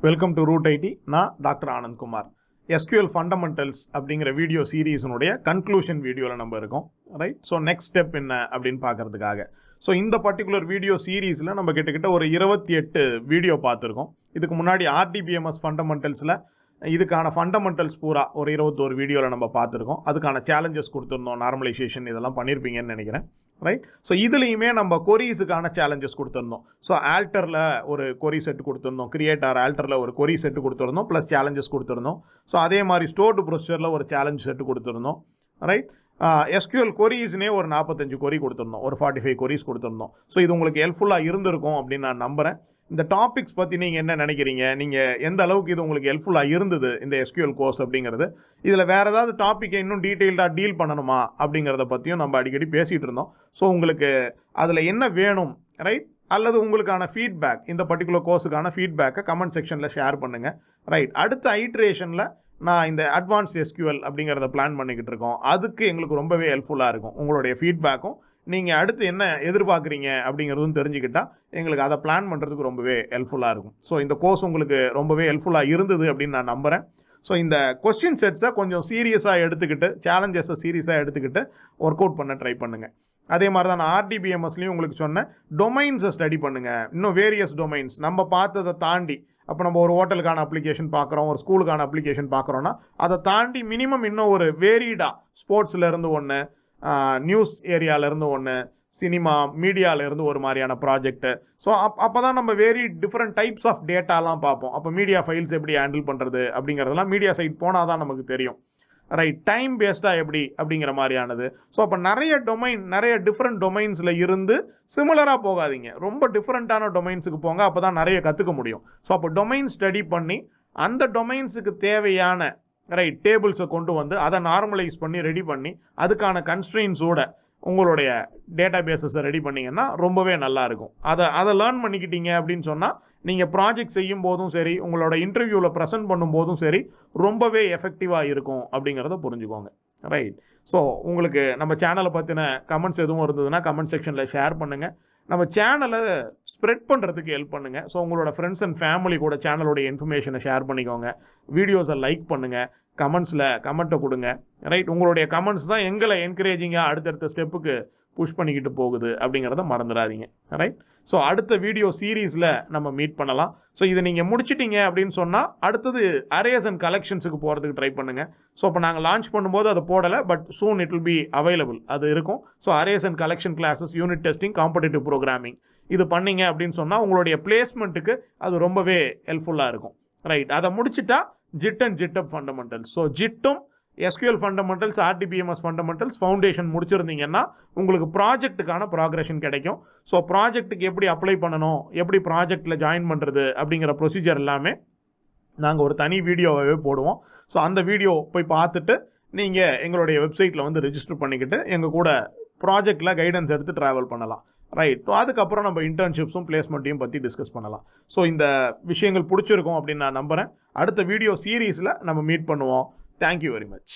Welcome to Root IT. நான் doctor Anand Kumar. SQL fundamentals அப்படிங்கிற video சீரீஸினுடைய கன்க்ளூஷன் வீடியோவில் நம்ம இருக்கோம், ரைட்? ஸோ நெக்ஸ்ட் ஸ்டெப் என்ன அப்படின்னு பார்க்கறதுக்காக ஸோ இந்த பர்டிகுலர் வீடியோ சீரீஸில் நம்ம கிட்டத்தட்ட ஒரு 28 வீடியோ பார்த்துருக்கோம். இதுக்கு முன்னாடி ஆர்டிபிஎம்எஸ் ஃபண்டமெண்டல்ஸில் இதுக்கான ஃபண்டமெண்டல்ஸ் பூரா ஒரு 21 வீடியோவில் நம்ம பார்த்துருக்கோம். அதுக்கான சேலஞ்சஸ் கொடுத்துருந்தோம், நார்மலைசேஷன் இதெல்லாம் பண்ணியிருப்பீங்கன்னு நினைக்கிறேன், ரைட்? ஸோ இதுலேயுமே நம்ம கொரீஸுக்கான சேலஞ்சஸ் கொடுத்துருந்தோம். ஸோ ஆல்டரில் ஒரு கொரி செட் கொடுத்துருந்தோம், கிரியேட்டர் ஆல்டரில் ஒரு கொரி செட்டு கொடுத்துருந்தோம், ப்ளஸ் சேலஞ்சஸ் கொடுத்துருந்தோம். ஸோ அதே மாதிரி ஸ்டோர்டு ப்ரொசீஜரில் ஒரு சேலஞ்ச் செட்டு கொடுத்துருந்தோம், ரைட்? எஸ்கியூஎல் கொரீஸ்னே ஒரு 45 கொரி கொடுத்துருந்தோம், ஒரு 45 கொரிஸ் கொடுத்துருந்தோம். ஸோ இது உங்களுக்கு ஹெல்ப்ஃபுல்லாக இருந்திருக்கும் அப்படின்னு நான் நம்புகிறேன். இந்த டாபிக்ஸ் பற்றி நீங்கள் என்ன நினைக்கிறீங்க? நீங்கள் எந்த அளவுக்கு இது உங்களுக்கு ஹெல்ப்ஃபுல்லாக இருந்தது இந்த எஸ்கியூஎல் கோர்ஸ் அப்படிங்கிறது? இதில் வேறு ஏதாவது டாப்பிக்கை இன்னும் டீட்டெயில்டாக டீல் பண்ணணுமா அப்படிங்கிறத பற்றியும் நம்ம அடிக்கடி பேசிகிட்டு இருந்தோம். ஸோ உங்களுக்கு அதில் என்ன வேணும், ரைட்? அல்லது உங்களுக்கான ஃபீட்பேக், இந்த பர்டிகுலர் கோர்ஸுக்கான ஃபீட்பேக்கை கமெண்ட் செக்ஷனில் ஷேர் பண்ணுங்கள், ரைட்? அடுத்த ஐட்ரேஷனில் நான் இந்த அட்வான்ஸ்ட் எஸ்கியூஎல் அப்படிங்கிறத பிளான் பண்ணிக்கிட்டு இருக்கோம். அதுக்கு எங்களுக்கு ரொம்பவே ஹெல்ப்ஃபுல்லாக இருக்கும் உங்களுடைய ஃபீட்பேக்கும். நீங்கள் அடுத்து என்ன எதிர்பார்க்குறீங்க அப்படிங்கிறதும் தெரிஞ்சுக்கிட்டால் எங்களுக்கு அதை பிளான் பண்ணுறதுக்கு ரொம்பவே ஹெல்ப்ஃபுல்லாக இருக்கும். ஸோ இந்த கோர்ஸ் உங்களுக்கு ரொம்பவே ஹெல்ப்ஃபுல்லாக இருந்தது அப்படின்னு நான் நம்புகிறேன். ஸோ இந்த கொஸ்டின் செட்ஸை கொஞ்சம் சீரியஸாக எடுத்துக்கிட்டு, சேலஞ்சஸை சீரியஸாக எடுத்துக்கிட்டு ஒர்க் அவுட் பண்ண ட்ரை பண்ணுங்கள். அதே மாதிரி தான் நான் ஆர்டிபிஎம்எஸ்லையும் உங்களுக்கு சொன்னேன், டொமைன்ஸை ஸ்டடி பண்ணுங்கள். இன்னும் வேரியஸ் டொமைன்ஸ் நம்ம பார்த்ததை தாண்டி, அப்போ நம்ம ஒரு ஹோட்டலுக்கான அப்ளிகேஷன் பார்க்குறோம், ஒரு ஸ்கூலுக்கான அப்ளிகேஷன் பார்க்குறோன்னா அதை தாண்டி மினிமம் இன்னும் ஒரு வேரிடாக ஸ்போர்ட்ஸ்லேருந்து ஒன்று, நியூஸ் ஏரியாவிலேருந்து ஒன்று, சினிமா மீடியாவிலேருந்து ஒரு மாதிரியான ப்ராஜெக்ட்டு. ஸோ அப்போ தான் நம்ம வெரி டிஃப்ரெண்ட் டைப்ஸ் ஆஃப் டேட்டாலாம் பார்ப்போம். அப்போ மீடியா ஃபைல்ஸ் எப்படி ஹேண்டில் பண்ணுறது அப்படிங்கிறதெல்லாம் மீடியா சைட் போனால் தான் நமக்கு தெரியும், ரைட்? டைம் பேஸ்டாக எப்படி அப்படிங்கிற மாதிரியானது. ஸோ அப்போ நிறைய டிஃப்ரெண்ட் டொமைன்ஸில் இருந்து சிமிலராக போகாதீங்க, ரொம்ப டிஃப்ரெண்ட்டான டொமைன்ஸுக்கு போங்க. அப்போ தான் நிறைய கற்றுக்க முடியும். ஸோ அப்போ டொமைன் ஸ்டடி பண்ணி அந்த டொமைன்ஸுக்கு தேவையான, ரைட், டேபிள்ஸை கொண்டு வந்து அதை நார்மலைஸ் பண்ணி ரெடி பண்ணி அதுக்கான கன்ஸ்ட்ரெயின்ஸோட உங்களுடைய டேட்டா பேஸஸை ரெடி பண்ணிங்கன்னா ரொம்பவே நல்லாயிருக்கும். அதை லேர்ன் பண்ணிக்கிட்டீங்க அப்படின்னு சொன்னால் நீங்கள் ப்ராஜெக்ட் செய்யும் போதும் சரி, உங்களோட இன்டர்வியூவில் ப்ரெசென்ட் பண்ணும்போதும் சரி, ரொம்பவே எஃபெக்டிவாக இருக்கும் அப்படிங்கிறத புரிஞ்சுக்கோங்க, ரைட்? ஸோ உங்களுக்கு நம்ம சேனலை பற்றின கமெண்ட்ஸ் எதுவும் இருந்ததுன்னா கமெண்ட் செக்ஷனில் ஷேர் பண்ணுங்கள். நம்ம சேனலை ஸ்ப்ரெட் பண்ணுறதுக்கு ஹெல்ப் பண்ணுங்கள். ஸோ உங்களோட ஃப்ரெண்ட்ஸ் அண்ட் ஃபேமிலி கூட சேனலோடைய இன்ஃபர்மேஷனை ஷேர் பண்ணிக்கோங்க. வீடியோஸை லைக் பண்ணுங்கள், கமெண்ட்ஸில் கமெண்ட்டை கொடுங்க, ரைட்? உங்களுடைய கமெண்ட்ஸ் தான் எங்களை என்கரேஜிங்காக அடுத்தடுத்த ஸ்டெப்புக்கு புஷ் பண்ணிக்கிட்டு போகுது அப்படிங்கிறத மறந்துடாதீங்க, ரைட்? ஸோ அடுத்த வீடியோ சீரீஸில் நம்ம மீட் பண்ணலாம். ஸோ இதை நீங்கள் முடிச்சிட்டிங்க அப்படின்னு சொன்னால் அடுத்தது அரேஸ் அண்ட் கலெக்ஷன்ஸுக்கு போகிறதுக்கு ட்ரை பண்ணுங்கள். ஸோ இப்போ நாங்கள் லான்ச் பண்ணும்போது அதை போடலை, but soon it will be available, அது இருக்கும். So arrays and collection classes, unit testing, competitive programming இது பண்ணிங்க அப்படின்னு சொன்னால் உங்களுடைய பிளேஸ்மெண்ட்டுக்கு அது ரொம்பவே ஹெல்ப்ஃபுல்லாக இருக்கும், ரைட்? அதை முடிச்சுட்டா Git and GitHub fundamentals, so ஜிட்டும் SQL fundamentals, RDBMS fundamentals foundation முடிச்சிருந்தீங்கன்னா உங்களுக்கு ப்ராஜெக்ட்டுக்கான ப்ராக்ரெஷன் கிடைக்கும். ஸோ ப்ராஜெக்ட்டுக்கு எப்படி அப்ளை பண்ணணும், எப்படி ப்ராஜெக்டில் ஜாயின் பண்ணுறது அப்படிங்கிற ப்ரொசீஜர் எல்லாமே நாங்கள் ஒரு தனி வீடியோவாகவே போடுவோம். ஸோ அந்த வீடியோ போய் பார்த்துட்டு நீங்கள் எங்களுடைய வெப்சைட்டில் வந்து ரெஜிஸ்டர் பண்ணிக்கிட்டு எங்கள் கூட ப்ராஜெக்டில் கைடன்ஸ் எடுத்து ட்ராவல் பண்ணலாம், ரைட்? ஸோ அதுக்கப்புறம் நம்ம இன்டர்ன்ஷிப்ஸும் பிளேஸ்மெண்ட்டையும் பற்றி டிஸ்கஸ் பண்ணலாம். ஸோ இந்த விஷயங்கள் பிடிச்சிருக்கும் அப்படின்னு நான் நம்புகிறேன். அடுத்த வீடியோ சீரீஸில் நம்ம மீட் பண்ணுவோம். Thank you very much.